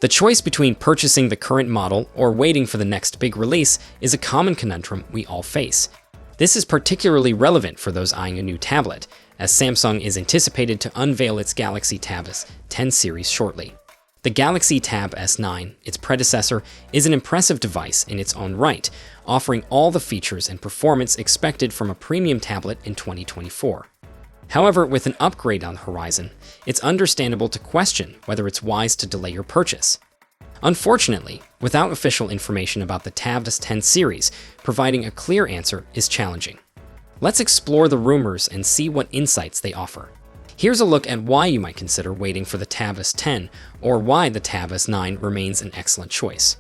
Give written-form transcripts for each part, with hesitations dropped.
The choice between purchasing the current model or waiting for the next big release is a common conundrum we all face. This is particularly relevant for those eyeing a new tablet, as Samsung is anticipated to unveil its Galaxy Tab S10 series shortly. The Galaxy Tab S9, its predecessor, is an impressive device in its own right, offering all the features and performance expected from a premium tablet in 2024. However, with an upgrade on the horizon, it's understandable to question whether it's wise to delay your purchase. Unfortunately, without official information about the Tab S10 series, providing a clear answer is challenging. Let's explore the rumors and see what insights they offer. Here's a look at why you might consider waiting for the Tab S10, or why the Tab S9 remains an excellent choice.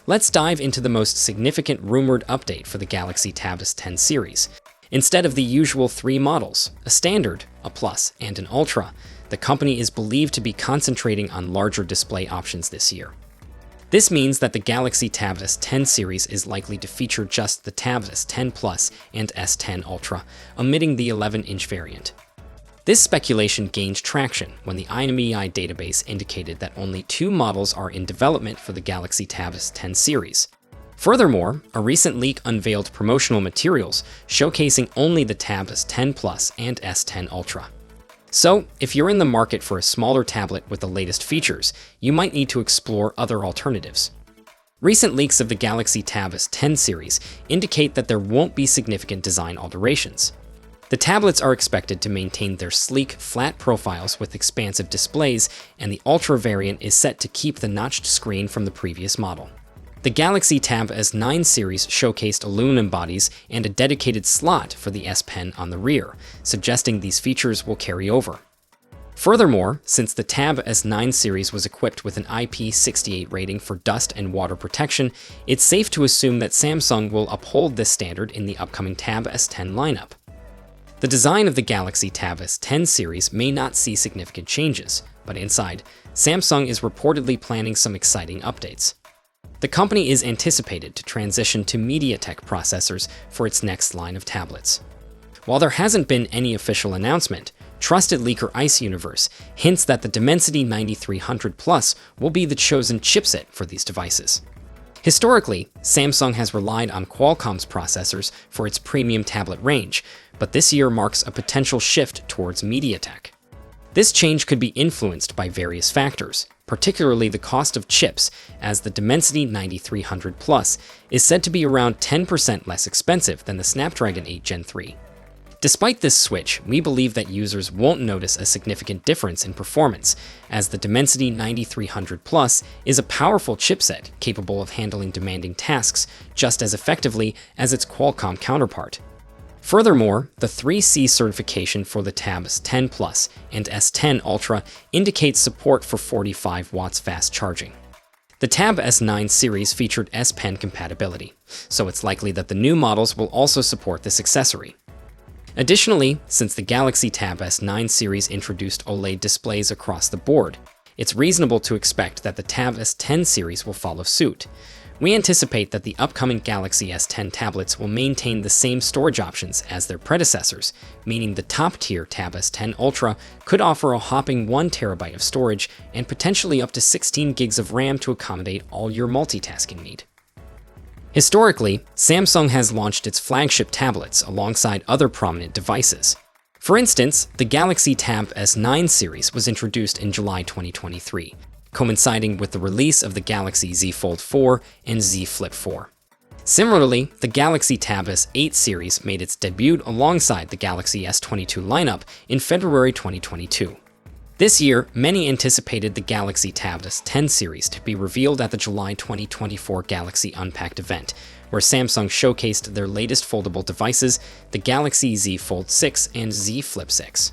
Let's dive into the most significant rumored update for the Galaxy Tab S10 series. Instead of the usual 3 models, a Standard, a Plus, and an Ultra, the company is believed to be concentrating on larger display options this year. This means that the Galaxy Tab S10 series is likely to feature just the Tab S10 Plus and S10 Ultra, omitting the 11-inch variant. This speculation gained traction when the IMEI database indicated that only 2 models are in development for the Galaxy Tab S10 series. Furthermore, a recent leak unveiled promotional materials showcasing only the Tab S10 Plus and S10 Ultra. So, if you're in the market for a smaller tablet with the latest features, you might need to explore other alternatives. Recent leaks of the Galaxy Tab S10 series indicate that there won't be significant design alterations. The tablets are expected to maintain their sleek, flat profiles with expansive displays, and the Ultra variant is set to keep the notched screen from the previous model. The Galaxy Tab S9 series showcased aluminum bodies and a dedicated slot for the S Pen on the rear, suggesting these features will carry over. Furthermore, since the Tab S9 series was equipped with an IP68 rating for dust and water protection, it's safe to assume that Samsung will uphold this standard in the upcoming Tab S10 lineup. The design of the Galaxy Tab S10 series may not see significant changes, but inside, Samsung is reportedly planning some exciting updates. The company is anticipated to transition to MediaTek processors for its next line of tablets. While there hasn't been any official announcement, trusted leaker Ice Universe hints that the Dimensity 9300 Plus will be the chosen chipset for these devices. Historically, Samsung has relied on Qualcomm's processors for its premium tablet range, but this year marks a potential shift towards MediaTek. This change could be influenced by various factors, particularly the cost of chips, as the Dimensity 9300 Plus is said to be around 10% less expensive than the Snapdragon 8 Gen 3. Despite this switch, we believe that users won't notice a significant difference in performance, as the Dimensity 9300 Plus is a powerful chipset capable of handling demanding tasks just as effectively as its Qualcomm counterpart. Furthermore, the 3C certification for the Tab S10 Plus and S10 Ultra indicates support for 45 watts fast charging. The Tab S9 series featured S Pen compatibility, so it's likely that the new models will also support this accessory. Additionally, since the Galaxy Tab S9 series introduced OLED displays across the board, it's reasonable to expect that the Tab S10 series will follow suit. We anticipate that the upcoming Galaxy S10 tablets will maintain the same storage options as their predecessors, meaning the top-tier Tab S10 Ultra could offer a hopping 1TB of storage and potentially up to 16 gigs of RAM to accommodate all your multitasking need. Historically, Samsung has launched its flagship tablets alongside other prominent devices. For instance, the Galaxy Tab S9 series was introduced in July 2023, coinciding with the release of the Galaxy Z Fold 4 and Z Flip 4. Similarly, the Galaxy Tab S8 series made its debut alongside the Galaxy S22 lineup in February 2022. This year, many anticipated the Galaxy Tab S10 series to be revealed at the July 2024 Galaxy Unpacked event, where Samsung showcased their latest foldable devices, the Galaxy Z Fold 6 and Z Flip 6.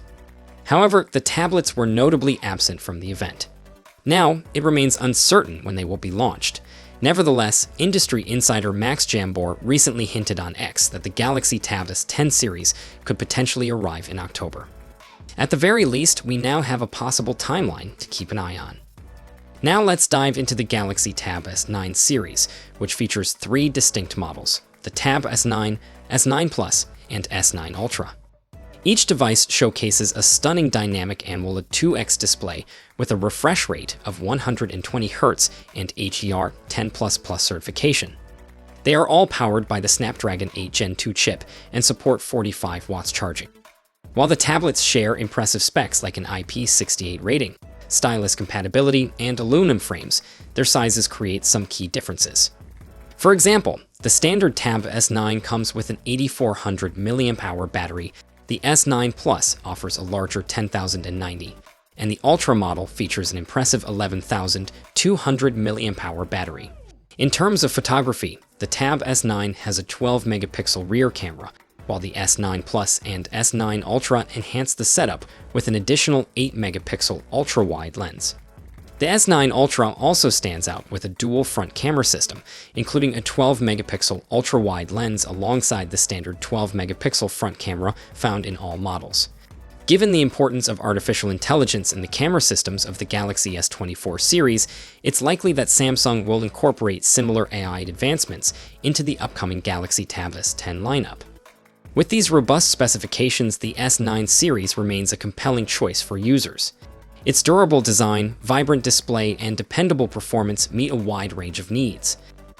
However, the tablets were notably absent from the event. Now, it remains uncertain when they will be launched. Nevertheless, industry insider Max Jambor recently hinted on X that the Galaxy Tab S10 series could potentially arrive in October. At the very least, we now have a possible timeline to keep an eye on. Now let's dive into the Galaxy Tab S9 series, which features 3 distinct models: the Tab S9, S9 Plus, and S9 Ultra. Each device showcases a stunning dynamic AMOLED 2x display with a refresh rate of 120 Hz and HDR 10++ certification. They are all powered by the Snapdragon 8 Gen 2 chip and support 45 watts charging. While the tablets share impressive specs like an IP68 rating, stylus compatibility, and aluminum frames, their sizes create some key differences. For example, the standard Tab S9 comes with an 8400 mAh battery, the S9 Plus offers a larger 10090, and the Ultra model features an impressive 11200 mAh battery. In terms of photography, the Tab S9 has a 12-megapixel rear camera, while the S9 Plus and S9 Ultra enhance the setup with an additional 8-megapixel ultra-wide lens. The S9 Ultra also stands out with a dual front camera system, including a 12-megapixel ultra-wide lens alongside the standard 12-megapixel front camera found in all models. Given the importance of artificial intelligence in the camera systems of the Galaxy S24 series, it's likely that Samsung will incorporate similar AI advancements into the upcoming Galaxy Tab S10 lineup. With these robust specifications, the S9 series remains a compelling choice for users. Its durable design, vibrant display, and dependable performance meet a wide range of needs.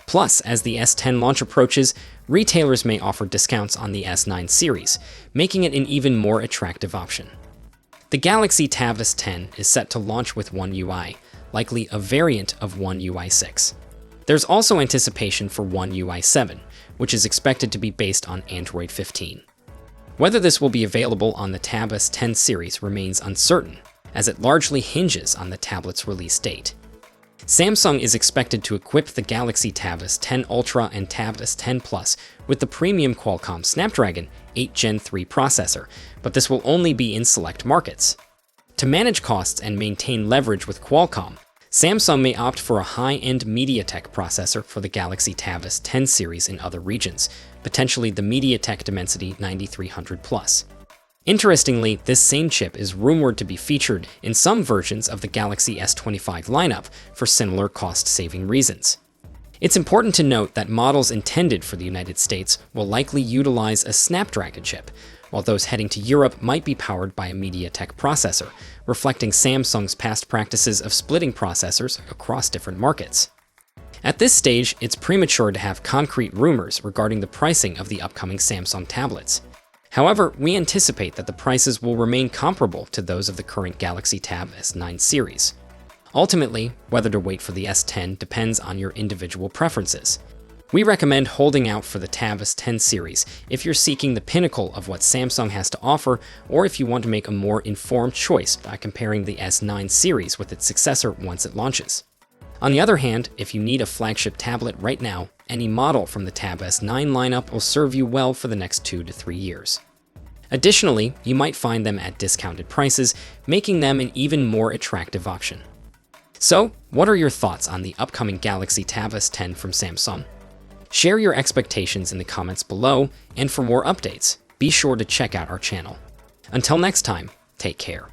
Plus, as the S10 launch approaches, retailers may offer discounts on the S9 series, making it an even more attractive option. The Galaxy Tab S10 is set to launch with One UI, likely a variant of One UI 6. There's also anticipation for One UI 7, which is expected to be based on Android 15. Whether this will be available on the Tab S10 series remains uncertain, as it largely hinges on the tablet's release date. Samsung is expected to equip the Galaxy Tab S10 Ultra and Tab S10 Plus with the premium Qualcomm Snapdragon 8 Gen 3 processor, but this will only be in select markets. To manage costs and maintain leverage with Qualcomm, Samsung may opt for a high-end MediaTek processor for the Galaxy Tab S10 series in other regions, potentially the MediaTek Dimensity 9300 Plus. Interestingly, this same chip is rumored to be featured in some versions of the Galaxy S25 lineup for similar cost-saving reasons. It's important to note that models intended for the United States will likely utilize a Snapdragon chip, while those heading to Europe might be powered by a MediaTek processor, reflecting Samsung's past practices of splitting processors across different markets. At this stage, it's premature to have concrete rumors regarding the pricing of the upcoming Samsung tablets. However, we anticipate that the prices will remain comparable to those of the current Galaxy Tab S9 series. Ultimately, whether to wait for the S10 depends on your individual preferences. We recommend holding out for the Tab S10 series if you're seeking the pinnacle of what Samsung has to offer, or if you want to make a more informed choice by comparing the S9 series with its successor once it launches. On the other hand, if you need a flagship tablet right now, any model from the Tab S9 lineup will serve you well for the next 2 to 3 years. Additionally, you might find them at discounted prices, making them an even more attractive option. So, what are your thoughts on the upcoming Galaxy Tab S10 from Samsung? Share your expectations in the comments below, and for more updates, be sure to check out our channel. Until next time, take care.